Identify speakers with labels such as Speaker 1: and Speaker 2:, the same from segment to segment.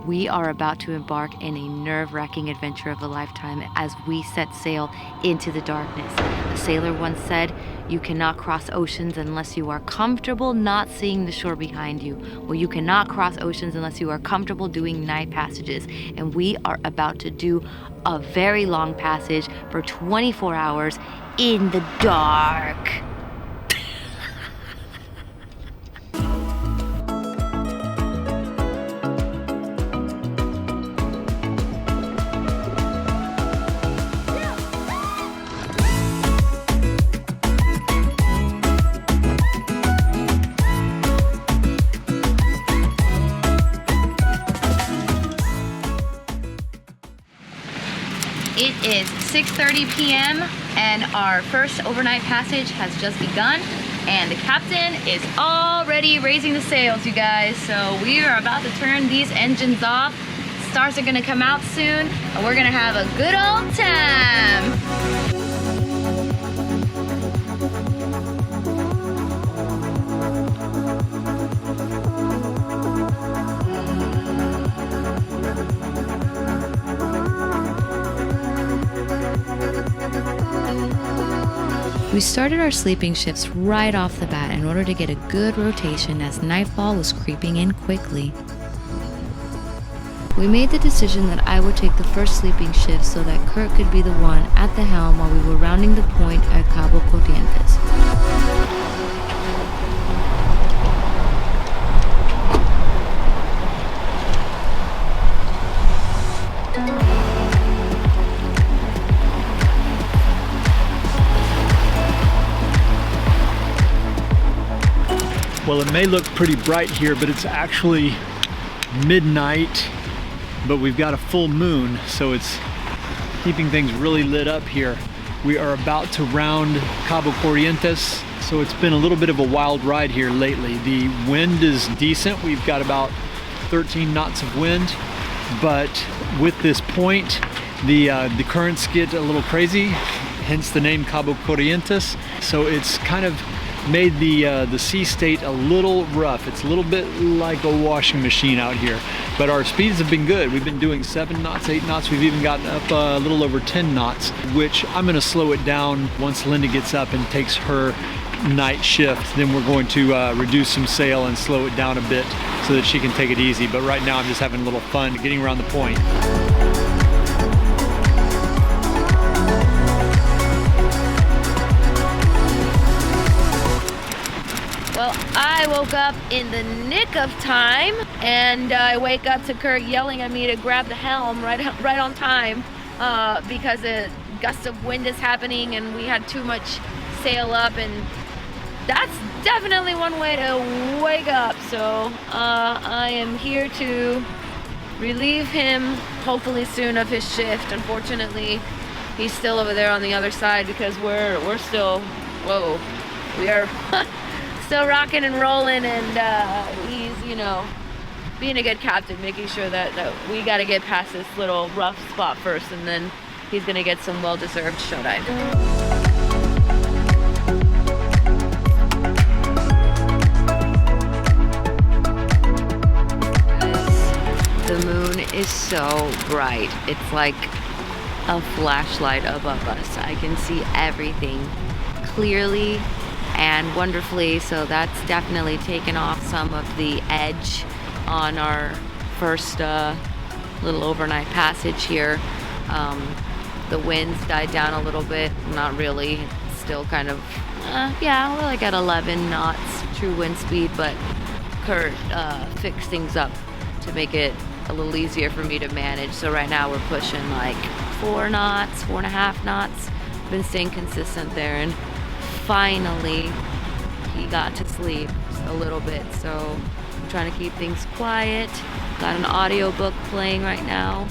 Speaker 1: We are about to embark in a nerve-wracking adventure of a lifetime as we set sail into the darkness. A sailor once said, "You cannot cross oceans unless you are comfortable not seeing the shore behind you." Well, you cannot cross oceans unless you are comfortable doing night passages. And we are about to do a very long passage for 24 hours in the dark. It is 6:30 p.m. and our first overnight passage has just begun, and the captain is already raising the sails, you guys. So we are about to turn these engines off. Stars are gonna come out soon, and we're gonna have a good old time. We started our sleeping shifts right off the bat in order to get a good rotation as nightfall was creeping in quickly. We made the decision that I would take the first sleeping shift so that Kurt could be the one at the helm while we were rounding the point at Cabo Corrientes.
Speaker 2: Well, it may look pretty bright here, but it's actually midnight, but we've got a full moon, so it's keeping things really lit up here. We are about to round Cabo Corrientes, so it's been a little bit of a wild ride here lately. The wind is decent. We've got about 13 knots of wind, but with this point, the currents get a little crazy, hence the name Cabo Corrientes. So it's kind of made the sea state a little rough. It's a little bit like a washing machine out here, but our speeds have been good. We've been doing 7 knots, 8 knots. We've even gotten up a little over 10 knots, which I'm going to slow it down once Linda gets up and takes her night shift. Then we're going to reduce some sail and slow it down a bit so that she can take it easy. But right now I'm just having a little fun getting around the point.
Speaker 1: Well, I woke up in the nick of time, and I wake up to Kurt yelling at me to grab the helm right on time because a gust of wind is happening and we had too much sail up, and that's definitely one way to wake up. So I am here to relieve him hopefully soon of his shift. Unfortunately, he's still over there on the other side because we're still, whoa, we are still rocking and rolling, and he's, you know, being a good captain, making sure that we got to get past this little rough spot first, and then he's going to get some well-deserved showtime. The moon is so bright. It's like a flashlight above us. I can see everything clearly and wonderfully, so that's definitely taken off some of the edge on our first little overnight passage here. The winds died down a little bit, not really, it's still kind of, yeah, we're like at 11 knots true wind speed, but Kurt fixed things up to make it a little easier for me to manage. So right now we're pushing like 4 knots, 4.5 knots. Been staying consistent there, and finally he got to sleep a little bit, so I'm trying to keep things quiet. Got an audiobook playing right now,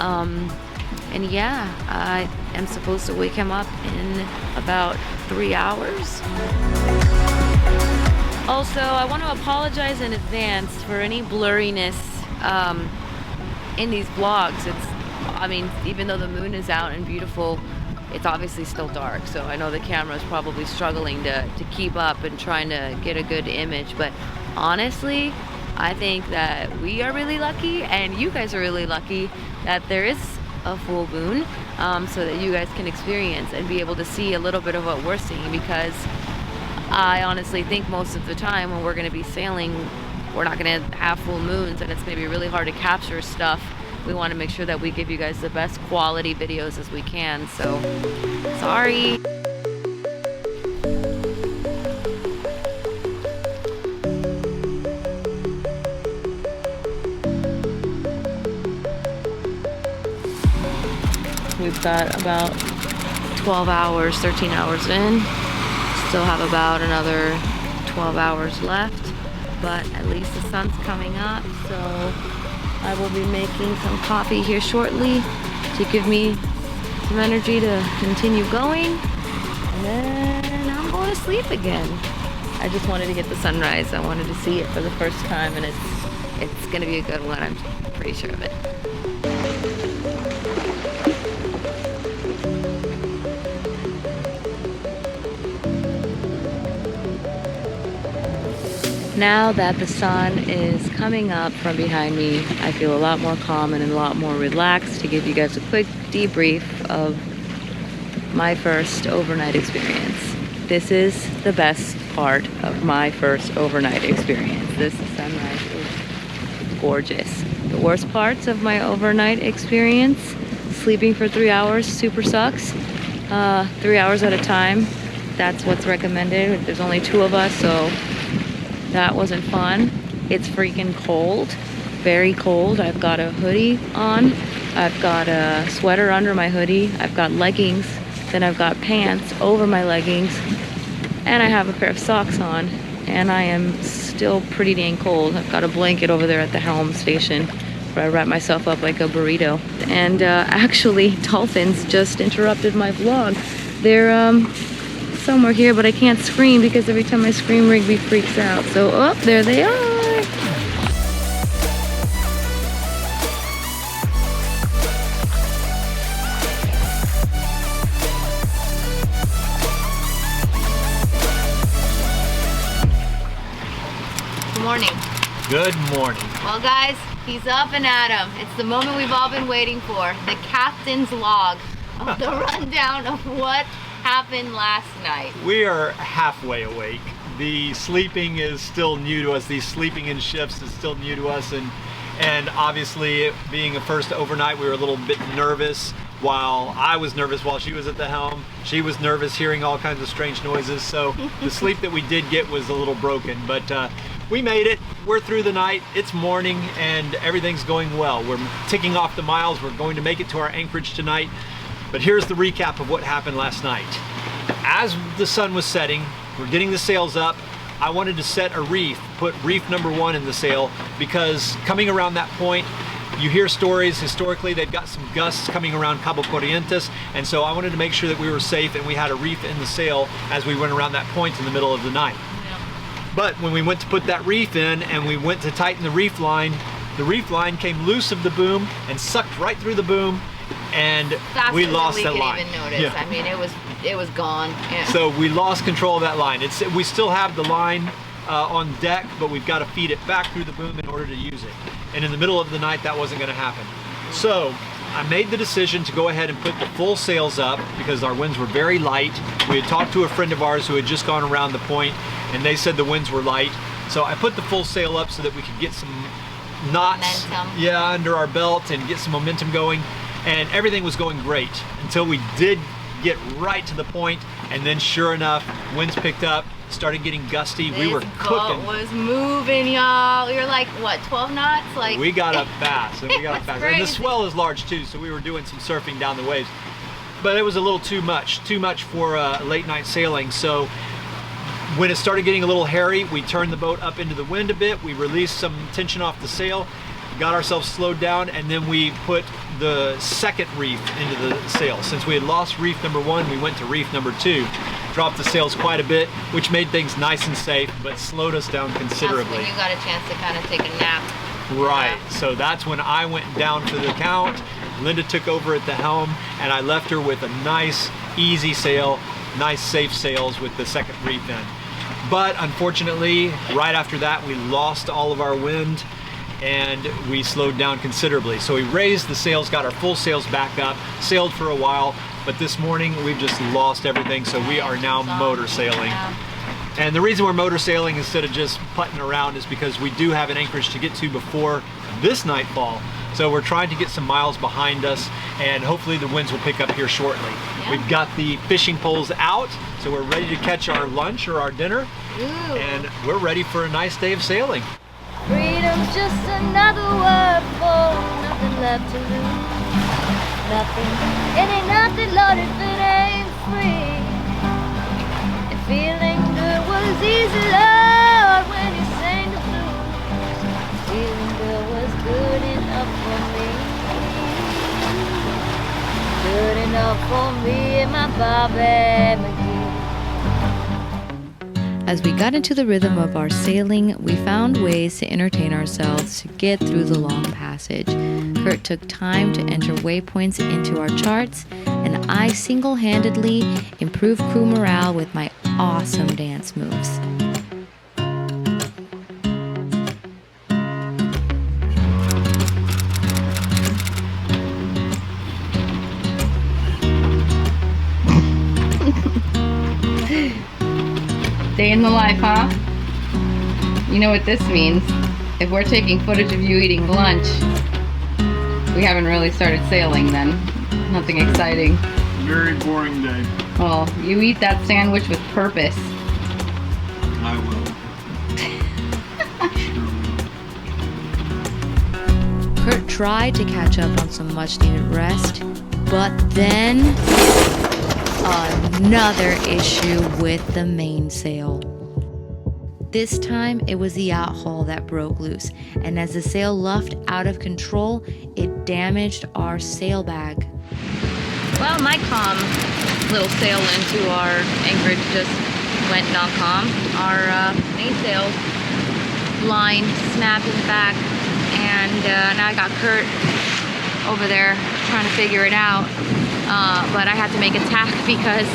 Speaker 1: and yeah, I am supposed to wake him up in about 3 hours. Also, I want to apologize in advance for any blurriness in these vlogs. I mean, even though the moon is out and beautiful, it's obviously still dark, so I know the camera is probably struggling to keep up and trying to get a good image, but honestly, I think that we are really lucky and you guys are really lucky that there is a full moon, so that you guys can experience and be able to see a little bit of what we're seeing, because I honestly think most of the time when we're going to be sailing, we're not going to have full moons and it's going to be really hard to capture stuff. We want to make sure that we give you guys the best quality videos as we can, so sorry. We've got about 12 hours, 13 hours in. Still have about another 12 hours left, but at least the sun's coming up, so I will be making some coffee here shortly to give me some energy to continue going, and then I'm going to sleep again. I just wanted to get the sunrise. I wanted to see it for the first time, and it's gonna be a good one. I'm pretty sure of it. Now that the sun is coming up from behind me, I feel a lot more calm and a lot more relaxed to give you guys a quick debrief of my first overnight experience. This is the best part of my first overnight experience. This sunrise is gorgeous. The worst parts of my overnight experience, sleeping for 3 hours super sucks. 3 hours at a time, that's what's recommended. There's only 2 of us, so that wasn't fun. It's freaking cold, very cold. I've got a hoodie on. I've got a sweater under my hoodie. I've got leggings. Then I've got pants over my leggings. And I have a pair of socks on. And I am still pretty dang cold. I've got a blanket over there at the helm station where I wrap myself up like a burrito. And actually, dolphins just interrupted my vlog. They're somewhere here, but I can't scream because every time I scream, Rigby freaks out. So, oh, there they are. Good morning.
Speaker 2: Good morning.
Speaker 1: Well, guys, he's up and at 'em. It's the moment we've all been waiting for. The captain's log of the rundown of what happened last night.
Speaker 2: We are halfway awake. The sleeping is still new to us. The sleeping in shifts is still new to us, and obviously it being a first overnight, we were a little bit nervous. While I was nervous while she was at the helm, she was nervous hearing all kinds of strange noises. So the sleep that we did get was a little broken, but we made it. We're through the night. It's morning and everything's going well. We're ticking off the miles. We're going to make it to our anchorage tonight. But here's the recap of what happened last night. As the sun was setting, we're getting the sails up. I wanted to set a reef, put reef number 1 in the sail, because coming around that point, you hear stories historically, they've got some gusts coming around Cabo Corrientes, and so I wanted to make sure that we were safe and we had a reef in the sail as we went around that point in the middle of the night. Yeah. But when we went to put that reef in and we went to tighten the reef line came loose of the boom and sucked right through the boom, and we lost that line.
Speaker 1: Even notice. Yeah. I mean, it was gone. Yeah.
Speaker 2: So we lost control of that line. We still have the line on deck, but we've got to feed it back through the boom in order to use it. And in the middle of the night, that wasn't going to happen. So I made the decision to go ahead and put the full sails up because our winds were very light. We had talked to a friend of ours who had just gone around the point, and they said the winds were light. So I put the full sail up so that we could get some knots under our belt and get some momentum going. And everything was going great until we did get right to the point, and then sure enough, winds picked up, started getting gusty. We were cooking.
Speaker 1: Boat was moving, y'all. We were like, what, 12 knots? Like,
Speaker 2: we got up fast, and and the swell is large too, so we were doing some surfing down the waves. But it was a little too much for late night sailing. So when it started getting a little hairy, we turned the boat up into the wind a bit. We released some tension off the sail, got ourselves slowed down, and then we put the second reef into the sail. Since we had lost reef number 1, we went to reef number 2. Dropped the sails quite a bit, which made things nice and safe, but slowed us down considerably.
Speaker 1: That's when you got a chance to kind of take a nap.
Speaker 2: Right, so that's when I went down for the count. Linda took over at the helm, and I left her with a nice, easy sail, nice, safe sails with the second reef in. but unfortunately, right after that, we lost all of our wind and we slowed down considerably. So we raised the sails, got our full sails back up, sailed for a while, but this morning we've just lost everything, so we are now motor sailing. And the reason we're motor sailing instead of just putting around is because we do have an anchorage to get to before this nightfall. So we're trying to get some miles behind us, and hopefully the winds will pick up here shortly. Yeah. We've got the fishing poles out, so we're ready to catch our lunch or our dinner. Ooh. And we're ready for a nice day of sailing.
Speaker 3: Freedom's just another word for nothing left to lose. Nothing, it ain't nothing, Lord, if it ain't free. And feeling good was easy, Lord, when you sang the blues. Feeling good was good enough for me. Good enough for me and my Bobby McGee.
Speaker 1: As we got into the rhythm of our sailing, we found ways to entertain ourselves to get through the long passage. Kurt took time to enter waypoints into our charts, and I single-handedly improved crew morale with my awesome dance moves.
Speaker 4: Day in the life, huh? You know what this means. If we're taking footage of you eating lunch, we haven't really started sailing then. Nothing exciting.
Speaker 5: Very boring day.
Speaker 4: Well, you eat that sandwich with purpose.
Speaker 5: I will.
Speaker 1: Kurt tried to catch up on some much needed rest, but then another issue with the mainsail. This time it was the outhaul that broke loose, and as the sail luffed out of control, it damaged our sail bag.
Speaker 4: Well, my comm little sail into our anchorage just went non-comm. Our mainsail line snapped in the back, and now I got Kurt over there trying to figure it out. But I had to make a tack because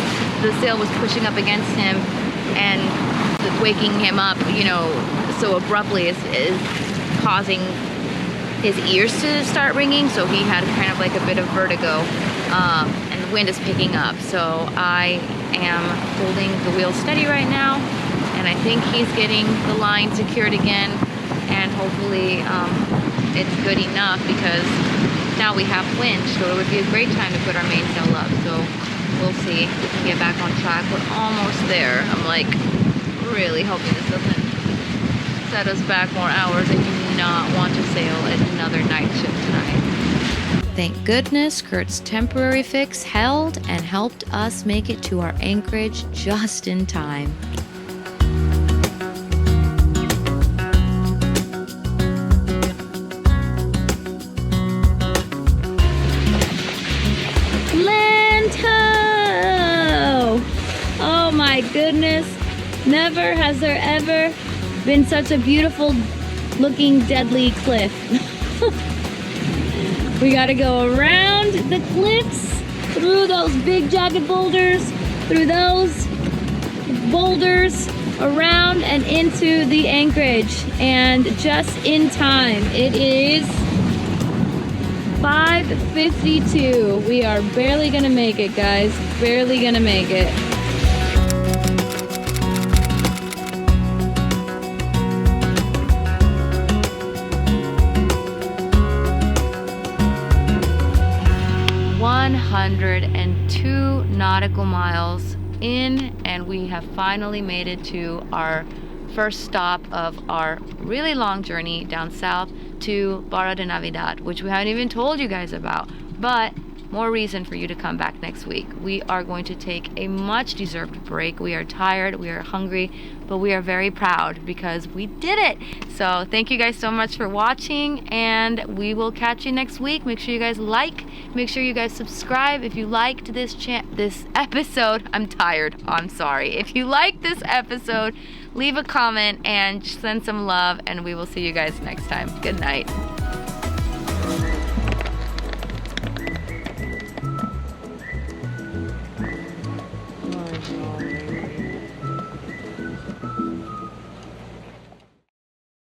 Speaker 4: the sail was pushing up against him and waking him up, you know, so abruptly is causing his ears to start ringing. So he had kind of like a bit of vertigo, and the wind is picking up. So I am holding the wheel steady right now, and I think he's getting the line secured again, and hopefully it's good enough because now we have wind, so it would be a great time to put our mainsail up. So we'll see if we can get back on track. We're almost there. I'm like really hoping this doesn't set us back more hours. I do not want to sail another night shift tonight.
Speaker 1: Thank goodness Kurt's temporary fix held and helped us make it to our anchorage just in time.
Speaker 3: Oh my goodness, never has there ever been such a beautiful looking deadly cliff. We gotta go around the cliffs, through those big jagged boulders, through those boulders, around and into the anchorage, and just in time. It is 5:52. We are barely gonna make it, guys. Barely gonna make it.
Speaker 1: ...102 nautical miles in, and we have finally made it to our first stop of our really long journey down south to Barra de Navidad, which we haven't even told you guys about, but more reason for you to come back next week. We are going to take a much deserved break. We are tired, we are hungry, but we are very proud because we did it. So thank you guys so much for watching, and we will catch you next week. Make sure you guys like, make sure you guys subscribe. If you liked this episode, I'm tired, I'm sorry. If you liked this episode, leave a comment and send some love, and we will see you guys next time. Good night.